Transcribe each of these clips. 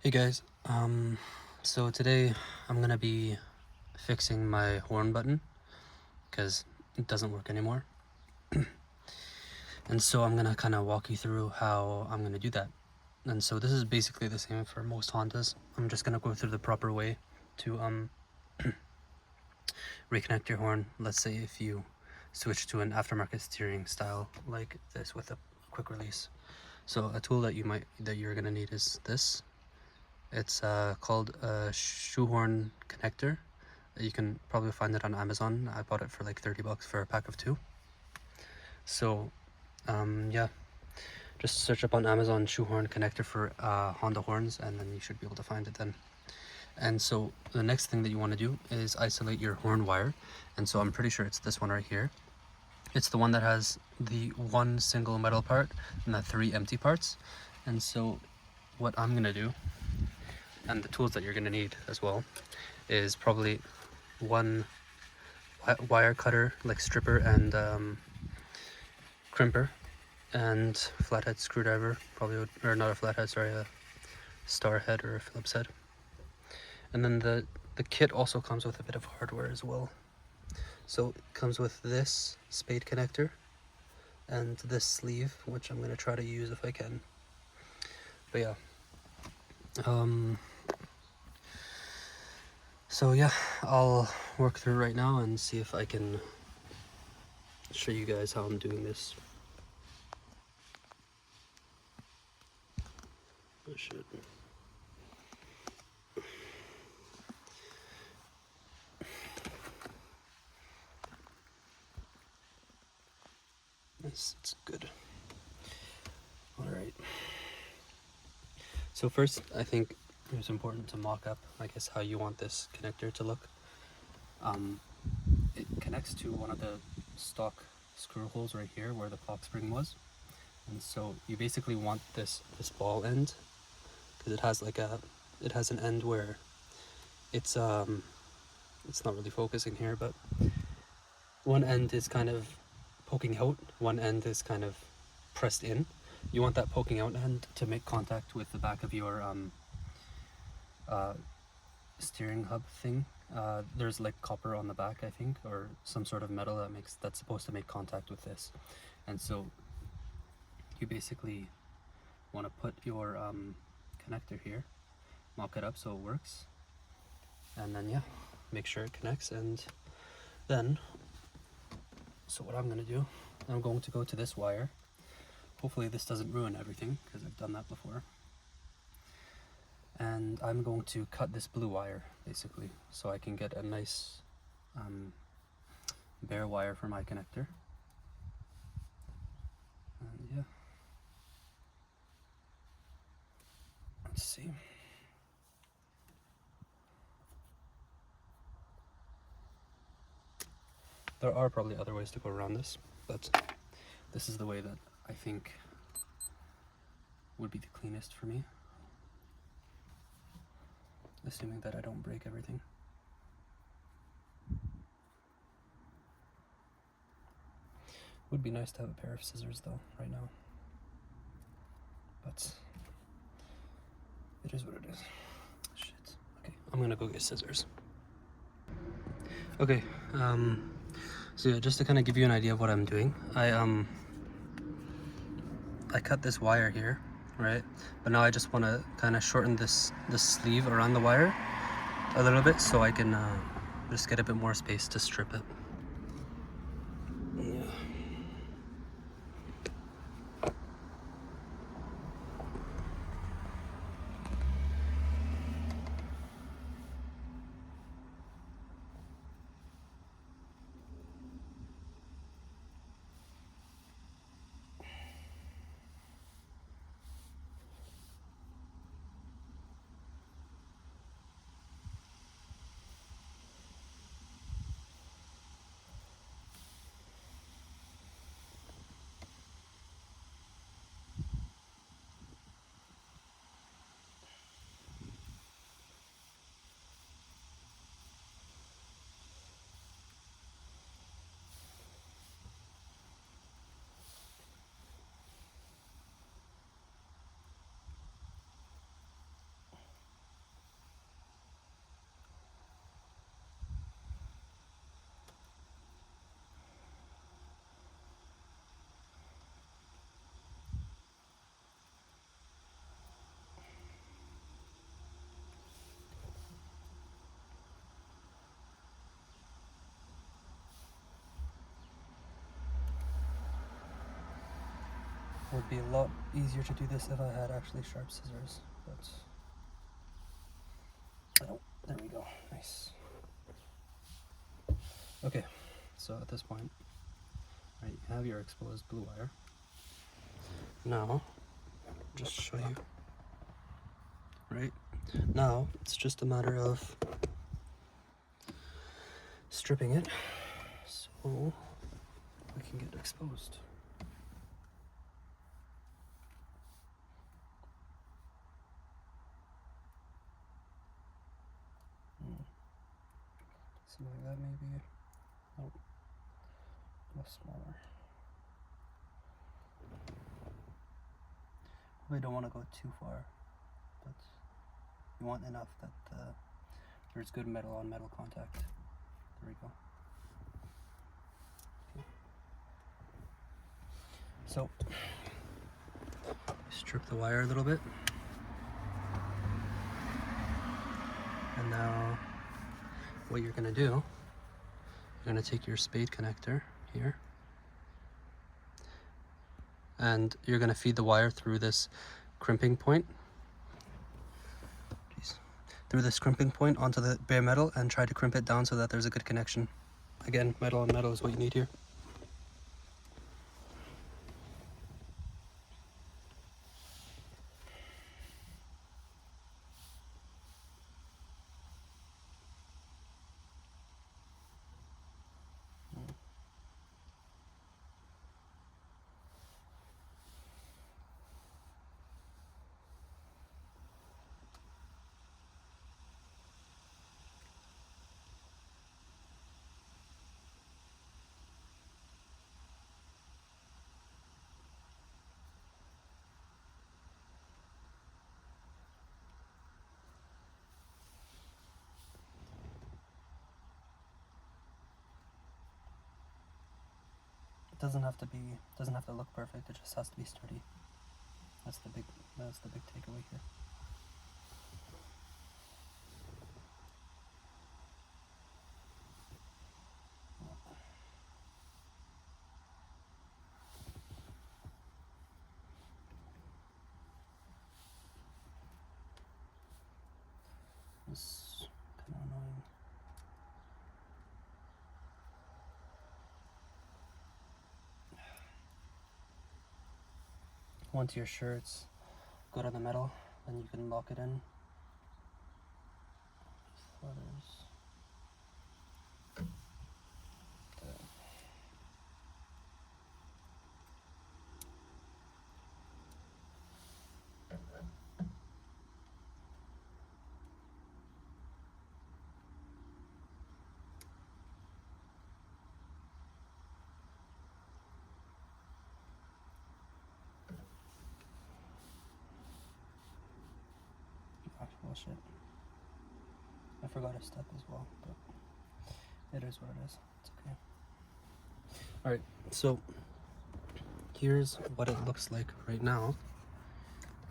Hey guys, so today I'm gonna be fixing my horn button because it doesn't work anymore. And so I'm gonna kind of walk you through how I'm gonna do that. And so this is basically the same for most Hondas. I'm just gonna go through the proper way to reconnect your horn. Let's say if you switch to an aftermarket steering style like this with a quick release. So a tool that you're gonna need is this. It's called a shoehorn connector. You can probably find it on Amazon. I bought it for like 30 bucks for a pack of 2. So yeah, just search up on Amazon shoehorn connector for Honda horns, and then you should be able to find it then. And so the next thing that you want to do is isolate your horn wire. And so I'm pretty sure it's this one right here. It's the one that has the one single metal part and the 3 empty parts. And so what I'm gonna do, and the tools that you're gonna need as well, is probably one wire cutter, like stripper, and crimper, and flathead screwdriver, probably, or not a flathead, sorry, a star head or a Phillips head. And then the kit also comes with a bit of hardware as well. So it comes with this spade connector and this sleeve, which I'm gonna try to use if I can. But yeah, so yeah, I'll work through right now and see if I can show you guys how I'm doing this. Oh shit. It's good. All right. So first, I think it's important to mock up, I guess, how you want this connector to look. It connects to one of the stock screw holes right here where the clock spring was. And so you basically want this ball end, because it has an end where it's not really focusing here, but one end is kind of poking out, one end is kind of pressed in. You want that poking out end to make contact with the back of your steering hub thing. There's like copper on the back, I think, or some sort of metal that's supposed to make contact with this. And so you basically want to put your connector here, mock it up so it works, and then yeah, make sure it connects. And then, so what I'm going to do, I'm going to go to this wire. Hopefully this doesn't ruin everything, because I've done that before. And I'm going to cut this blue wire, basically, so I can get a nice bare wire for my connector. And yeah, let's see. There are probably other ways to go around this, but this is the way that I think would be the cleanest for me, assuming that I don't break everything. Would be nice to have a pair of scissors though, right now. But it is what it is. Shit. Okay, I'm gonna go get scissors. Okay, so yeah, just to kind of give you an idea of what I'm doing, I cut this wire here, right? But now I just want to kind of shorten this sleeve around the wire a little bit so I can just get a bit more space to strip it. Yeah. Would be a lot easier to do this if I had actually sharp scissors, but I don't. There we go. Nice. Okay, so at this point, right, you have your exposed blue wire. Now, just show you. Right now, it's just a matter of stripping it so we can get exposed. Something like that maybe. Nope. Much smaller. We don't want to go too far, but you want enough that there's good metal on metal contact. There we go. Okay. So, strip the wire a little bit. And now what you're going to do, you're going to take your spade connector here and you're going to feed the wire through this crimping point. Through this crimping point onto the bare metal and try to crimp it down so that there's a good connection. Again, metal on metal is what you need here. Doesn't have to look perfect, it just has to be sturdy. That's the big takeaway here. It's kind of annoying. Once you're sure it's good on the metal, then you can lock it in. Flutters. Okay. Oh shit. I forgot a step as well, but it is what it is. It's okay. Alright, so here's what it looks like right now.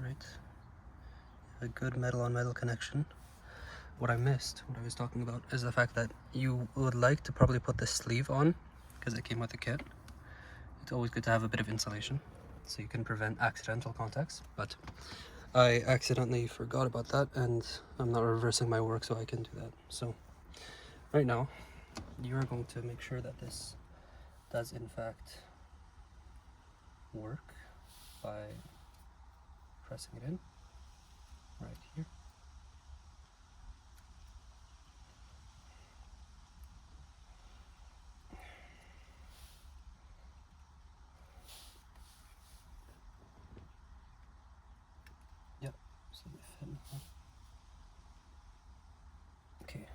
Right? A good metal on metal connection. What I missed, what I was talking about, is the fact that you would like to probably put this sleeve on because it came with the kit. It's always good to have a bit of insulation so you can prevent accidental contacts, but I accidentally forgot about that and I'm not reversing my work, so I can do that. So right now you're going to make sure that this does in fact work by pressing it in right here. Yep, so they fit now. Okay,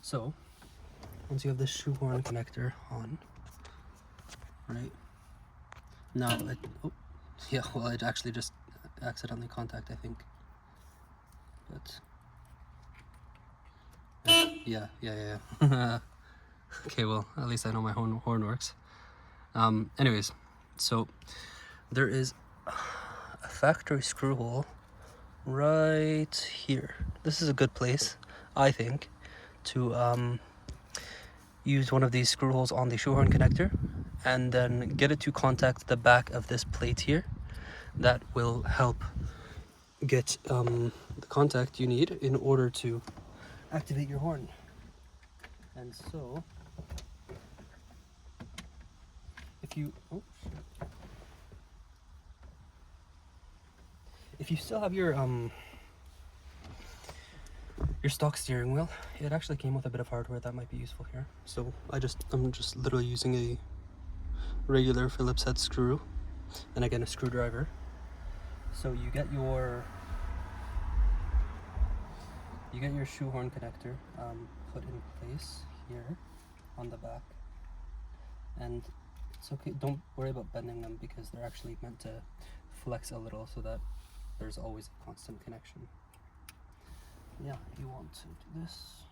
so once you have this shoehorn connector on, right now it, oh yeah, well it actually just accidentally contact, I think, but yeah. Okay, well at least I know my horn works. Anyways, so there is a factory screw hole right here. This is a good place, I think, to use one of these screw holes on the shoehorn connector and then get it to contact the back of this plate here that will help get the contact you need in order to activate your horn. And so if you still have your stock steering wheel, it actually came with a bit of hardware that might be useful here. So I'm just literally using a regular Phillips head screw and again a screwdriver. So you get your shoehorn connector put in place here on the back, and it's okay, don't worry about bending them because they're actually meant to flex a little so that there's always a constant connection. Yeah, you want to do this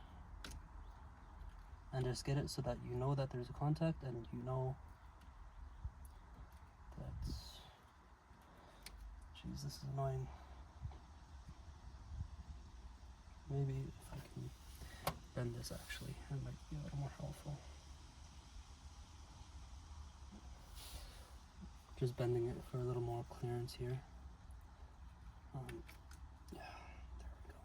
and just get it so that you know that there's a contact and you know that, jeez, this is annoying. Maybe if I can bend this, actually, it might be a little more helpful. Just bending it for a little more clearance here. Yeah, there we go.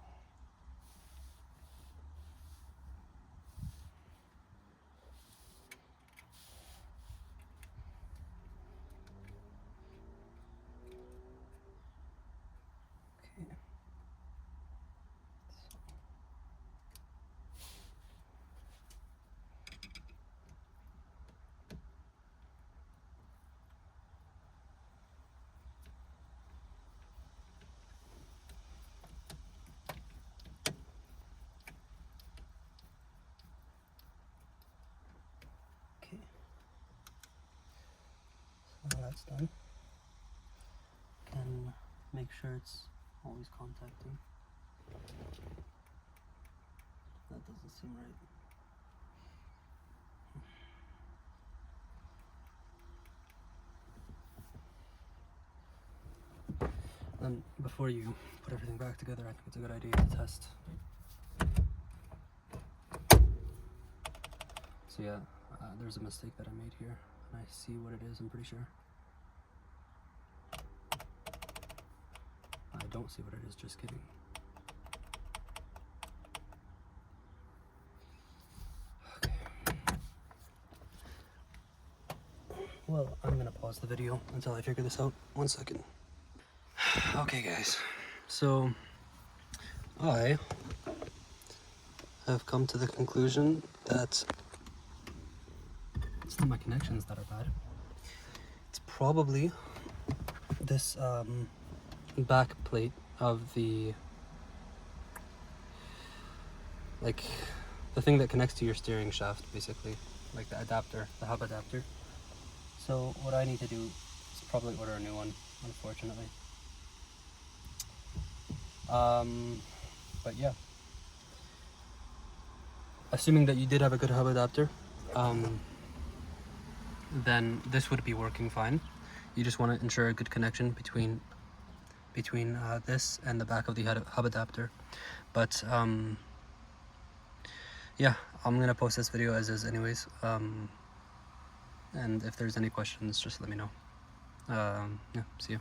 Okay. Okay. So that's done. Can make sure it's always contacting. That doesn't seem right. And before you put everything back together, I think it's a good idea to test. So yeah, there's a mistake that I made here, and I see what it is, I'm pretty sure. I don't see what it is, just kidding. Okay. Well, I'm gonna pause the video until I figure this out. 1 second. Okay guys, so I have come to the conclusion that it's not my connections that are bad. It's probably this back plate of the, like, the thing that connects to your steering shaft, basically, like the adapter, the hub adapter. So what I need to do is probably order a new one, unfortunately. But yeah, assuming that you did have a good hub adapter, then this would be working fine. You just want to ensure a good connection between this and the back of the hub adapter. But yeah, I'm gonna post this video as is anyways, and if there's any questions, just let me know. Yeah, see you.